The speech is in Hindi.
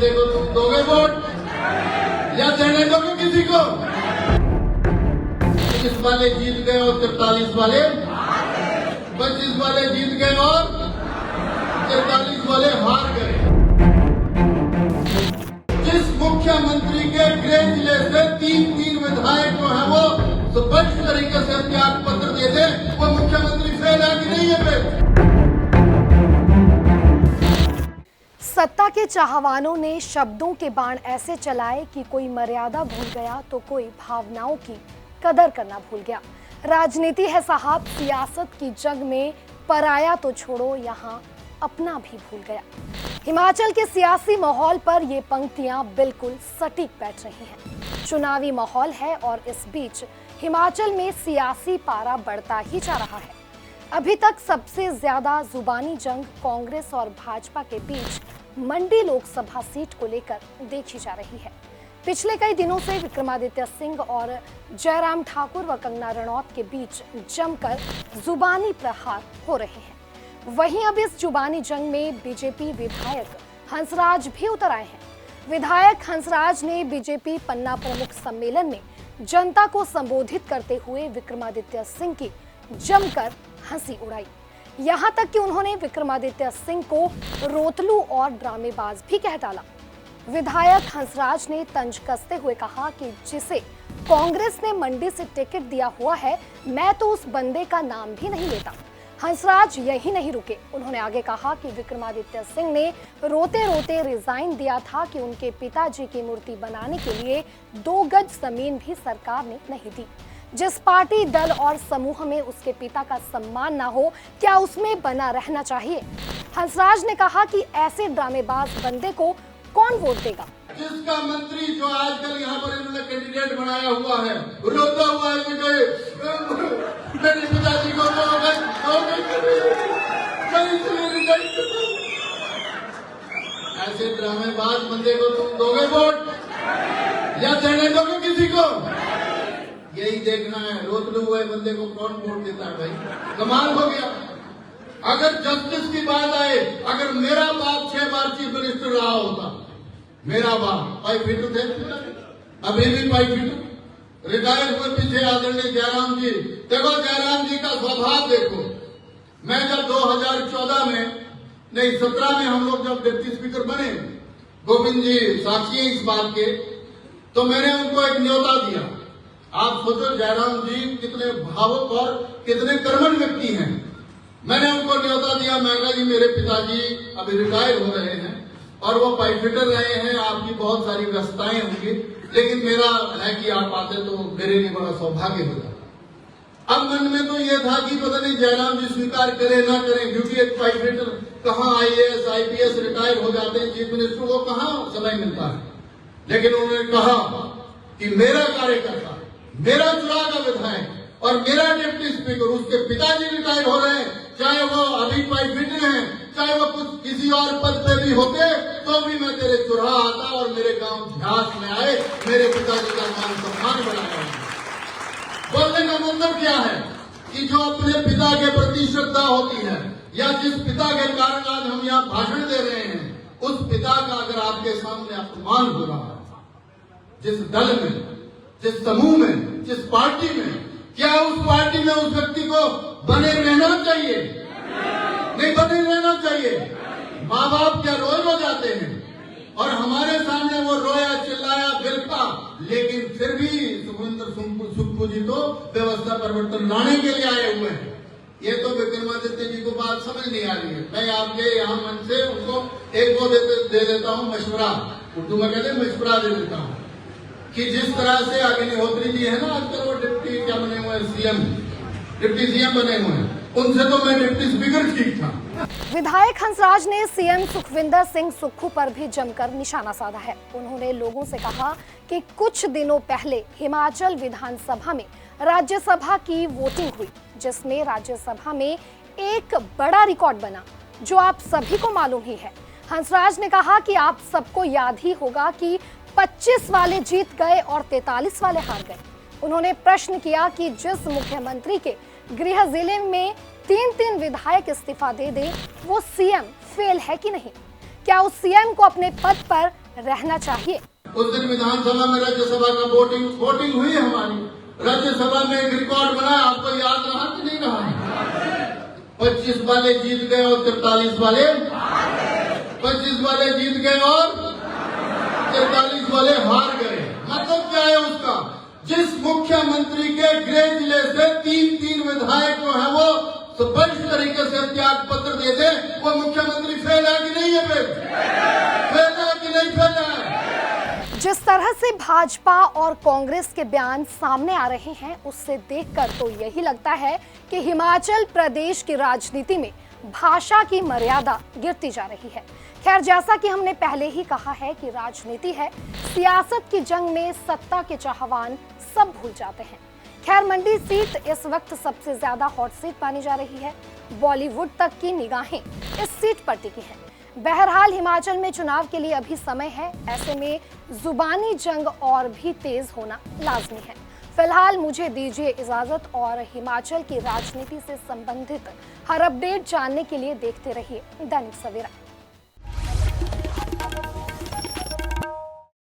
बंदे को तुम दोगे वोट या देने दोगे किसी को? 25 वाले जीत गए और 43 वाले, 25 वाले जीत गए और 43 वाले हार गए। जिस मुख्यमंत्री के गृह जिले से 3 विधायक जो है वो स्पष्ट तरीके से त्याग पत्र दे दे, वो मुख्यमंत्री फेल है कि नहीं है फेल? सत्ता के चाहवानों ने शब्दों के बाण ऐसे चलाए कि कोई मर्यादा भूल गया तो कोई भावनाओं की कदर करना भूल गया। राजनीति है साहब, सियासत की जंग में पराया तो छोड़ो, यहाँ अपना भी भूल गया। हिमाचल के सियासी माहौल पर ये पंक्तियां बिल्कुल सटीक बैठ रही हैं। चुनावी माहौल है और इस बीच हिमाचल में सियासी पारा बढ़ता ही जा रहा है। अभी तक सबसे ज्यादा जुबानी जंग कांग्रेस और भाजपा के बीच मंडी लोकसभा सीट को लेकर देखी जा रही है। पिछले कई दिनों से विक्रमादित्य सिंह और जयराम ठाकुर व कंगना रणौत के बीच जमकर जुबानी प्रहार हो रहे हैं। वहीं अब इस जुबानी जंग में बीजेपी विधायक हंसराज भी उतर आए हैं। विधायक हंसराज ने बीजेपी पन्ना प्रमुख सम्मेलन में जनता को संबोधित करते हुए विक्रमादित्य सिंह की जमकर हंसी उड़ाई। यहां तक कि उन्होंने विक्रमादित्य सिंह को रोतलू और ड्रामेबाज भी कह डाला। विधायक हंसराज ने तंज कसते हुए कहा कि जिसे कांग्रेस ने मंडी से टिकट दिया हुआ है, मैं तो उस बंदे का नाम भी नहीं लेता। हंसराज यही नहीं रुके, उन्होंने आगे कहा कि विक्रमादित्य सिंह ने रोते रोते रिजाइन दिया था कि उनके पिताजी की मूर्ति बनाने के लिए 2 गज जमीन भी सरकार ने नहीं दी। जिस पार्टी, दल और समूह में उसके पिता का सम्मान ना हो, क्या उसमें बना रहना चाहिए? हंसराज ने कहा कि ऐसे ड्रामेबाज बंदे को कौन वोट देगा? जिसका मंत्री जो आजकल यहाँ पर इन्होंने कैंडिडेट बनाया हुआ है, रोता हुआ है कि मेरे पिताजी को ऐसे ड्रामेबाज बंदे को तुम दोगे वोट या देने दोगे किसी को? यही देखना है, रोतलू हुए बंदे को कौन वोट देता है भाई? कमाल हो गया। अगर जस्टिस की बात आए, अगर मेरा बाप 6 बार चीफ मिनिस्टर रहा होता, मेरा बाप 5 फीट थे, अभी भी 5 फीट, रिटायर हुए पीछे आदरणीय जयराम जी। देखो जयराम जी का स्वभाव देखो। मैं जब 2014 में नहीं 17 में हम लोग जब डिप्टी स्पीकर बने, गोविंद जी साक्षी हैं इस बात के, तो मैंने उनको एक न्योता दिया। आप सोचो जयराम जी कितने भावुक और कितने कर्मठ व्यक्ति हैं। मैंने उनको न्योता दिया, मैं कहा जी मेरे पिताजी अभी रिटायर हो रहे हैं और वो पाइपफिटर रहे हैं, आपकी बहुत सारी व्यस्तताएं होंगी, लेकिन मेरा है कि आप आते तो मेरे लिए बड़ा सौभाग्य होता। अब मन में तो ये था कि पता नहीं जयराम जी स्वीकार करें ना करें, क्योंकि एक पाइपफिटर कहाँ IAS IPS रिटायर हो जाते हैं, चीफ मिनिस्टर को कहाँ समय मिलता है। लेकिन उन्होंने कहा कि मेरा कार्यकर्ता, मेरा चुनाव का विधायक और मेरा डिप्टी स्पीकर, उसके पिताजी रिटायर हो रहे हैं, चाहे वो अभी पाइपफिटर हैं, चाहे वो कुछ किसी और पद पे भी होते, तो भी मैं तेरे चुराह आता और मेरे गांव ध्यास में आए, मेरे पिताजी का मान सम्मान बनाया। बोलने का मतलब क्या है कि जो अपने पिता के प्रति श्रद्धा होती है या जिस पिता के कारण आज हम यहाँ भाषण दे रहे हैं, उस पिता का अगर आपके सामने अपमान हो रहा है, जिस दल में, जिस समूह में, जिस पार्टी में, क्या उस पार्टी में उस व्यक्ति को बने रहना चाहिए? नहीं बने रहना चाहिए। माँ बाप क्या रोए जाते हैं और हमारे सामने वो रोया, चिल्लाया, बिलखा, लेकिन फिर भी सुखविंदर सुक्खू जी तो व्यवस्था परिवर्तन लाने के लिए आए हुए हैं। ये तो विक्रमादित्य जी को बात समझ नहीं आ रही है। मैं आपके यहाँ मन से उनको एक वो दे देता हूँ मशवरा, उर्दू में कहते हैं मशवरा दे देता हूँ कि जिस तरह से अग्निहोत्री जी है ना आजकल, वो डिप्टी क्या बने हुए हैं, डिप्टी सीएम बने हुए हैं, उनसे तो मैं डिप्टी स्पीकर ठीक था। विधायक हंसराज ने सीएम सुखविंदर सिंह सुक्खू पर भी जमकर निशाना साधा है। उन्होंने लोगों से कहा कि कुछ दिनों पहले हिमाचल विधानसभा में राज्यसभा की वोटिंग हुई, जिसमें राज्यसभा में एक बड़ा रिकॉर्ड बना, जो आप सभी को मालूम ही है। हंसराज ने कहा कि आप सबको याद ही होगा कि 25 वाले जीत गए और 43 वाले हार गए। उन्होंने प्रश्न किया कि जिस मुख्यमंत्री के गृह जिले में 3 विधायक इस्तीफा दे दें, वो सीएम फेल है कि नहीं? क्या उस सीएम को अपने पद पर रहना चाहिए। उस दिन विधानसभा में राज्यसभा का वोटिंग हुई हमारी। राज्यसभा में एक रिकॉर्ड बना, आपको याद रहा कि नहीं रहा? 25 वाले जीत गए और 43 वाले 25 वाले जीत गए और 43 वाले हार गए। मतलब क्या है उसका? जिस मुख्यमंत्री के गृह जिले से 3 विधायक जो है वो स्पष्ट तरीके से त्याग पत्र दे दे, वो मुख्यमंत्री फेल है कि नहीं है? फेल है कि नहीं फेल है? जिस तरह से भाजपा और कांग्रेस के बयान सामने आ रहे हैं, उससे देखकर तो यही लगता है कि हिमाचल प्रदेश की राजनीति में भाषा की मर्यादा गिरती जा रही है। खैर, जैसा कि हमने पहले ही कहा है कि राजनीति है, सियासत की जंग में सत्ता के चाहवान सब भूल जाते हैं। खैर, मंडी सीट इस वक्त सबसे ज्यादा हॉट सीट मानी जा रही है। बॉलीवुड तक की निगाहें इस सीट पर टिकी हैं। बहरहाल, हिमाचल में चुनाव के लिए अभी समय है। ऐसे में जुबानी जंग और भी तेज होना लाजमी है। फिलहाल मुझे दीजिए इजाजत और हिमाचल की राजनीति से संबंधित हर अपडेट जानने के लिए देखते रहिए दैनिक सवेरा।